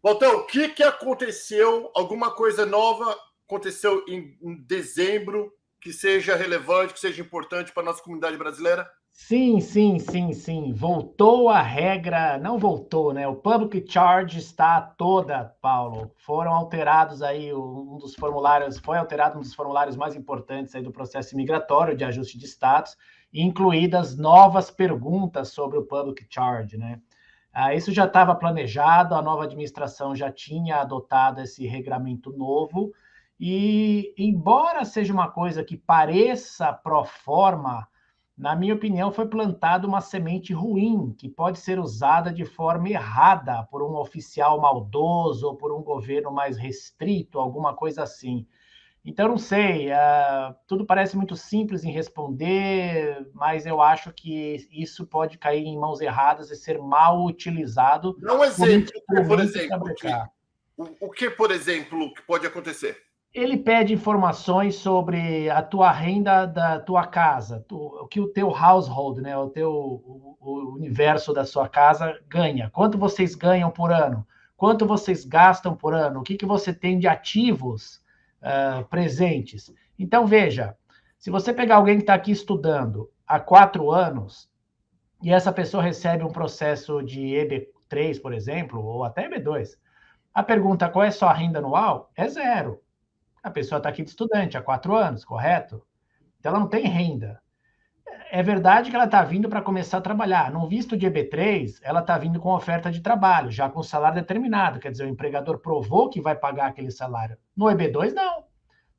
Walter, o que aconteceu? Alguma coisa nova aconteceu em dezembro que seja relevante, que seja importante para a nossa comunidade brasileira? Sim, sim, sim, sim. Voltou a regra, não voltou, né? O Public Charge está toda, Paulo. Foram alterados aí um dos formulários, foi alterado um dos formulários mais importantes aí do processo migratório de ajuste de status, incluídas novas perguntas sobre o Public Charge, né? Isso já estava planejado, a nova administração já tinha adotado esse regramento novo, e embora seja uma coisa que pareça pro forma, na minha opinião, foi plantada uma semente ruim, que pode ser usada de forma errada por um oficial maldoso ou por um governo mais restrito, alguma coisa assim. Então, não sei, tudo parece muito simples em responder, mas eu acho que isso pode cair em mãos erradas e ser mal utilizado Dá um como exemplo, instrumento para brecar. por exemplo, que pode acontecer? Ele pede informações sobre a tua renda da tua casa, o que o teu household, né, o universo da sua casa ganha. Quanto vocês ganham por ano? Quanto vocês gastam por ano? O que você tem de ativos presentes? Então, veja, se você pegar alguém que está aqui estudando há 4 anos e essa pessoa recebe um processo de EB3, por exemplo, ou até EB2, a pergunta qual é a sua renda anual é zero. A pessoa está aqui de estudante há 4 anos, correto? Então ela não tem renda. É verdade que ela está vindo para começar a trabalhar. No visto de EB3, ela está vindo com oferta de trabalho, já com salário determinado. Quer dizer, o empregador provou que vai pagar aquele salário. No EB2, não.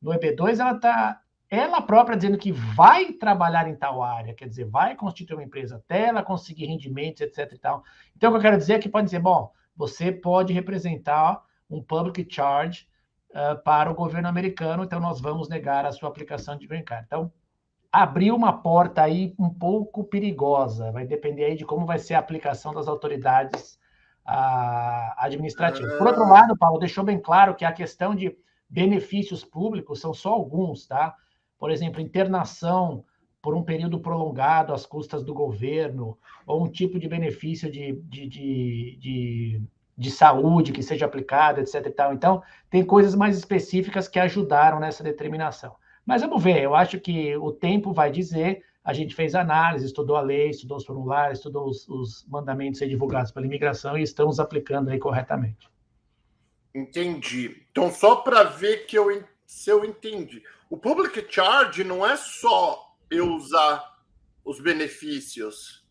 No EB2, ela está ela própria dizendo que vai trabalhar em tal área, quer dizer, vai constituir uma empresa até ela conseguir rendimentos, etc. E tal. Então, o que eu quero dizer é que pode dizer, bom, você pode representar um public charge para o governo americano, então nós vamos negar a sua aplicação de green card. Então, abriu uma porta aí um pouco perigosa, vai depender aí de como vai ser a aplicação das autoridades administrativas. Por outro lado, Paulo, deixou bem claro que a questão de benefícios públicos são só alguns, tá? Por exemplo, internação por um período prolongado às custas do governo, ou um tipo de benefício de saúde que seja aplicado, etc. E tal. Então, tem coisas mais específicas que ajudaram nessa determinação. Mas vamos ver, eu acho que o tempo vai dizer, a gente fez análise, estudou a lei, estudou os formulários, estudou os mandamentos aí divulgados pela imigração e estamos aplicando aí corretamente. Entendi. Então, só para ver se eu entendi. O public charge não é só eu usar os benefícios.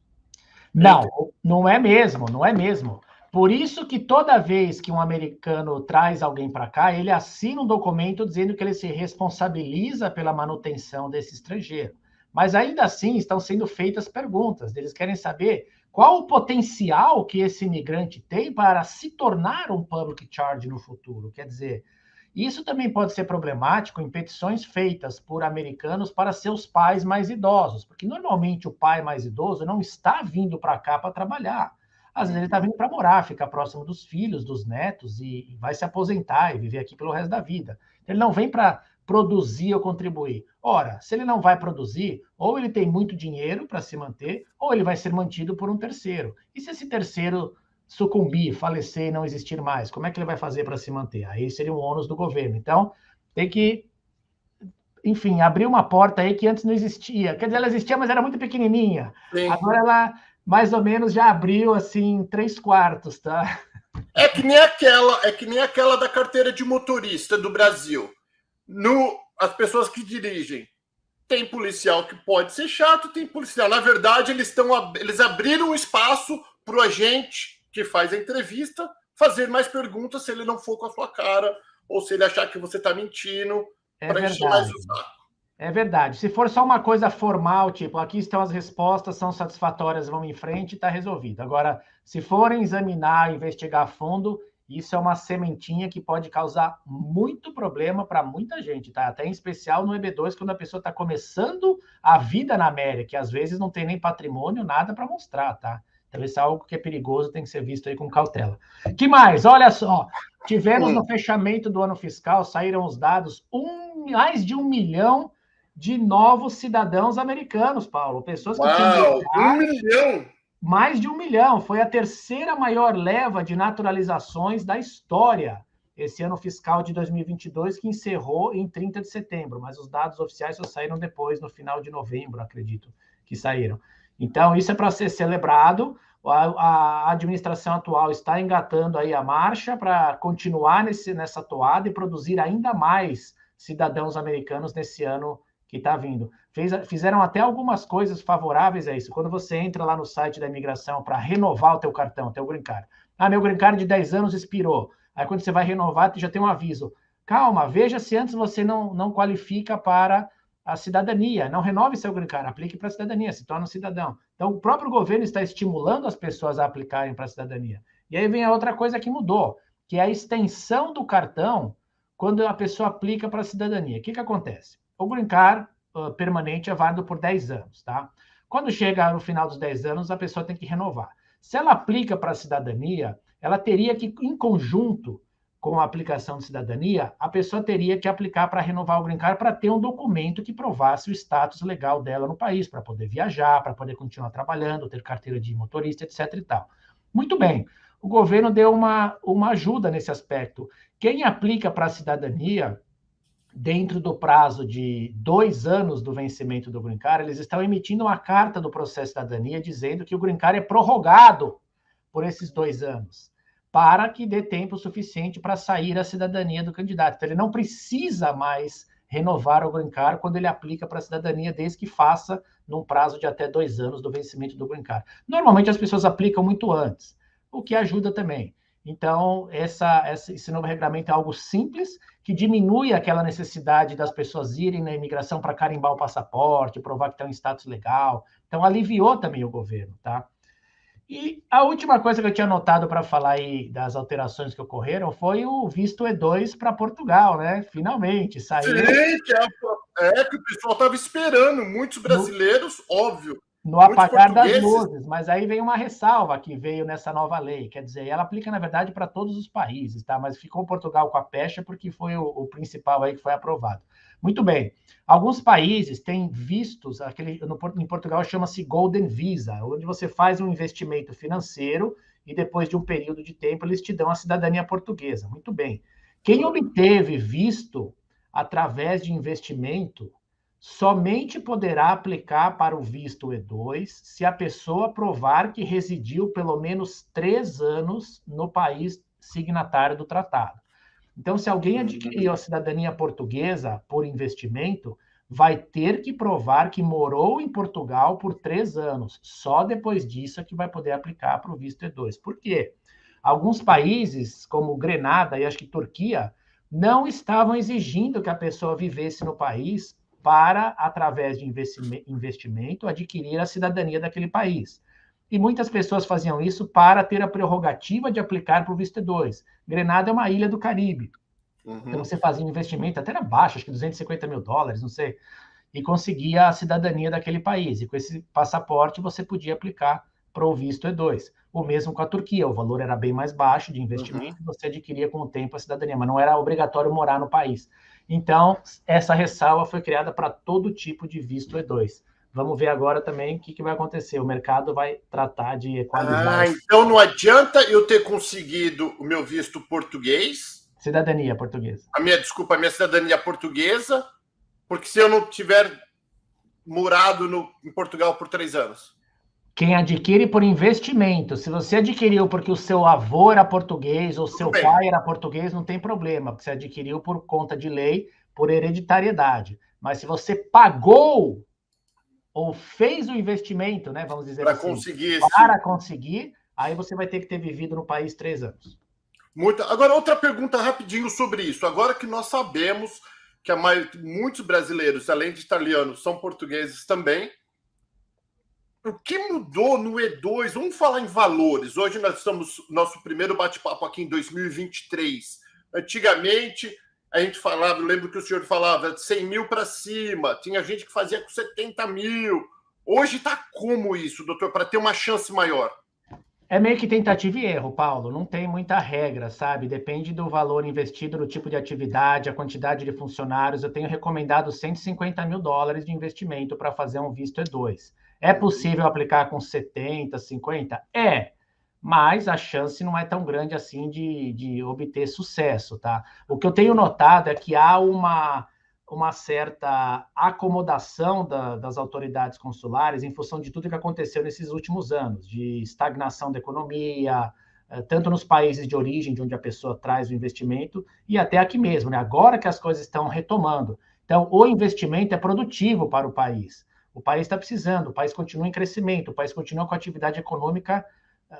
Não, não é mesmo, não é mesmo. Por isso que toda vez que um americano traz alguém para cá, ele assina um documento dizendo que ele se responsabiliza pela manutenção desse estrangeiro. Mas ainda assim estão sendo feitas perguntas. Eles querem saber qual o potencial que esse imigrante tem para se tornar um public charge no futuro. Quer dizer, isso também pode ser problemático em petições feitas por americanos para seus pais mais idosos, porque normalmente o pai mais idoso não está vindo para cá para trabalhar. Às vezes ele está vindo para morar, ficar próximo dos filhos, dos netos e vai se aposentar e viver aqui pelo resto da vida. Ele não vem para produzir ou contribuir. Ora, se ele não vai produzir, ou ele tem muito dinheiro para se manter, ou ele vai ser mantido por um terceiro. E se esse terceiro sucumbir, falecer e não existir mais, como é que ele vai fazer para se manter? Aí seria um ônus do governo. Então, tem que, enfim, abrir uma porta aí que antes não existia. Quer dizer, ela existia, mas era muito pequenininha. Sim. Agora ela, mais ou menos, já abriu, assim, 3/4, tá? É que nem aquela da carteira de motorista do Brasil. As pessoas que dirigem. Tem policial que pode ser chato, tem policial. Na verdade, eles abriram um espaço para o agente que faz a entrevista fazer mais perguntas se ele não for com a sua cara ou se ele achar que você está mentindo, para encher mais o saco. É verdade. Se for só uma coisa formal, tipo, aqui estão as respostas, são satisfatórias, vamos em frente, está resolvido. Agora, se forem examinar, investigar a fundo, isso é uma sementinha que pode causar muito problema para muita gente, tá? Até em especial no EB2, quando a pessoa está começando a vida na América, que às vezes não tem nem patrimônio, nada para mostrar, tá? Então, isso é algo que é perigoso, tem que ser visto aí com cautela. Que mais? Olha só, tivemos no fechamento do ano fiscal, saíram os dados, mais de 1 milhão de novos cidadãos americanos, Paulo. Pessoas que tinham... 1 milhão? mais de 1 milhão. Foi a terceira maior leva de naturalizações da história. Esse ano fiscal de 2022, que encerrou em 30 de setembro, mas os dados oficiais só saíram depois, no final de novembro, acredito que saíram. Então, isso é para ser celebrado. A administração atual está engatando aí a marcha para continuar nessa toada e produzir ainda mais cidadãos americanos nesse ano que está vindo. Fizeram até algumas coisas favoráveis a isso. Quando você entra lá no site da imigração para renovar o teu cartão, teu green card. Meu green card de 10 anos expirou. Aí quando você vai renovar, já tem um aviso. Calma, veja se antes você não qualifica para a cidadania. Não renove seu green card, aplique para a cidadania, se torne um cidadão. Então, o próprio governo está estimulando as pessoas a aplicarem para a cidadania. E aí vem a outra coisa que mudou, que é a extensão do cartão quando a pessoa aplica para a cidadania. O que acontece? O green card permanente é válido por 10 anos, tá? Quando chega no final dos 10 anos, a pessoa tem que renovar. Se ela aplica para a cidadania, ela teria que, em conjunto com a aplicação de cidadania, a pessoa teria que aplicar para renovar o green card para ter um documento que provasse o status legal dela no país, para poder viajar, para poder continuar trabalhando, ter carteira de motorista, etc. e tal. Muito bem, o governo deu uma ajuda nesse aspecto. Quem aplica para a cidadania, dentro do prazo de 2 anos do vencimento do green card, eles estão emitindo uma carta do processo de cidadania dizendo que o green card é prorrogado por esses 2 anos, para que dê tempo suficiente para sair a cidadania do candidato. Então, ele não precisa mais renovar o green card quando ele aplica para a cidadania, desde que faça num prazo de até 2 anos do vencimento do green card. Normalmente, as pessoas aplicam muito antes, o que ajuda também. Então, esse novo regulamento é algo simples, que diminui aquela necessidade das pessoas irem na imigração para carimbar o passaporte, provar que estão em status legal. Então, aliviou também o governo, tá? E a última coisa que eu tinha notado para falar aí das alterações que ocorreram foi o visto E2 para Portugal, né? Finalmente, saiu. Sim, que o pessoal estava esperando, muitos brasileiros, óbvio. No apagar das luzes, mas aí vem uma ressalva que veio nessa nova lei, quer dizer, ela aplica, na verdade, para todos os países, tá? Mas ficou Portugal com a pecha porque foi o principal aí que foi aprovado. Muito bem. Alguns países têm vistos, em Portugal chama-se Golden Visa, onde você faz um investimento financeiro e depois de um período de tempo eles te dão a cidadania portuguesa. Muito bem. Quem obteve visto através de investimento somente poderá aplicar para o visto E2 se a pessoa provar que residiu pelo menos 3 anos no país signatário do tratado. Então, se alguém adquiriu a cidadania portuguesa por investimento, vai ter que provar que morou em Portugal por 3 anos. Só depois disso é que vai poder aplicar para o visto E2. Por quê? Alguns países, como Grenada e acho que Turquia, não estavam exigindo que a pessoa vivesse no país para, através de investimento, adquirir a cidadania daquele país. E muitas pessoas faziam isso para ter a prerrogativa de aplicar para o visto E2. Grenada é uma ilha do Caribe. Então, você fazia um investimento, até era baixo, acho que $250 mil, não sei, e conseguia a cidadania daquele país. E com esse passaporte, você podia aplicar para o visto E2. O mesmo com a Turquia, o valor era bem mais baixo de investimento, e você adquiria com o tempo a cidadania, mas não era obrigatório morar no país. Então, essa ressalva foi criada para todo tipo de visto E2. Vamos ver agora também o que vai acontecer. O mercado vai tratar de equalizar. Então não adianta eu ter conseguido o meu visto português. Cidadania portuguesa. A minha cidadania portuguesa, porque se eu não tiver morado em Portugal por 3 anos. Quem adquire por investimento, se você adquiriu porque o seu avô era português ou seu pai era português, não tem problema, porque você adquiriu por conta de lei, por hereditariedade. Mas se você pagou ou fez o investimento, né, vamos dizer assim, para conseguir, aí você vai ter que ter vivido no país 3 anos. Agora, outra pergunta rapidinho sobre isso. Agora que nós sabemos que muitos brasileiros, além de italianos, são portugueses também, o que mudou no E2? Vamos falar em valores. Hoje nós estamos no nosso primeiro bate-papo aqui em 2023. Antigamente, a gente falava, eu lembro que o senhor falava de 100 mil para cima, tinha gente que fazia com 70 mil. Hoje está como isso, doutor, para ter uma chance maior? É meio que tentativa e erro, Paulo. Não tem muita regra, sabe? Depende do valor investido, do tipo de atividade, a quantidade de funcionários. Eu tenho recomendado $150 mil de investimento para fazer um visto E2. É possível aplicar com 70, 50? É, mas a chance não é tão grande assim de obter sucesso, tá? O que eu tenho notado é que há uma certa acomodação das autoridades consulares em função de tudo que aconteceu nesses últimos anos, de estagnação da economia, tanto nos países de origem, de onde a pessoa traz o investimento, e até aqui mesmo, né? Agora que as coisas estão retomando. Então, o investimento é produtivo para o país. O país está precisando, o país continua em crescimento, o país continua com atividade econômica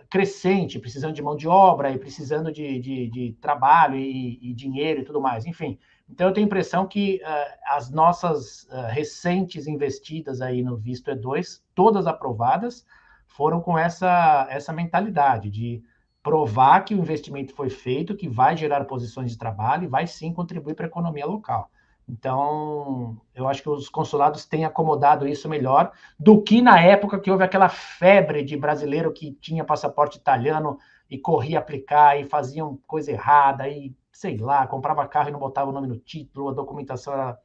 crescente, precisando de mão de obra e precisando de trabalho e dinheiro e tudo mais. Enfim, então eu tenho a impressão que as nossas recentes investidas aí no visto E2, todas aprovadas, foram com essa mentalidade de provar que o investimento foi feito, que vai gerar posições de trabalho e vai sim contribuir para a economia local. Então, eu acho que os consulados têm acomodado isso melhor do que na época que houve aquela febre de brasileiro que tinha passaporte italiano e corria aplicar e faziam coisa errada e, sei lá, comprava carro e não botava o nome no título, a documentação era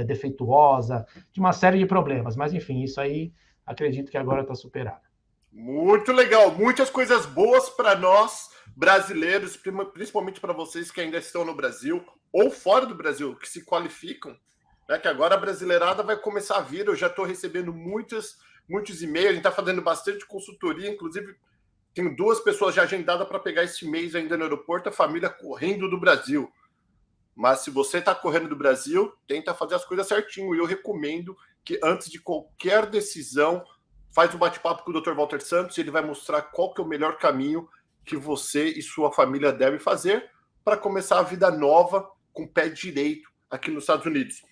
defeituosa, de uma série de problemas. Mas, enfim, isso aí acredito que agora está superado. Muito legal, muitas coisas boas para nós brasileiros, principalmente para vocês que ainda estão no Brasil ou fora do Brasil, que se qualificam, né? Que agora a brasileirada vai começar a vir. Eu já estou recebendo muitos e-mails, a gente está fazendo bastante consultoria, inclusive tenho 2 pessoas já agendadas para pegar esse mês ainda no aeroporto, a família correndo do Brasil. Mas se você está correndo do Brasil, tenta fazer as coisas certinho. E eu recomendo que antes de qualquer decisão, faz um bate-papo com o Dr. Walter Santos, e ele vai mostrar qual que é o melhor caminho que você e sua família devem fazer para começar a vida nova com o pé direito aqui nos Estados Unidos.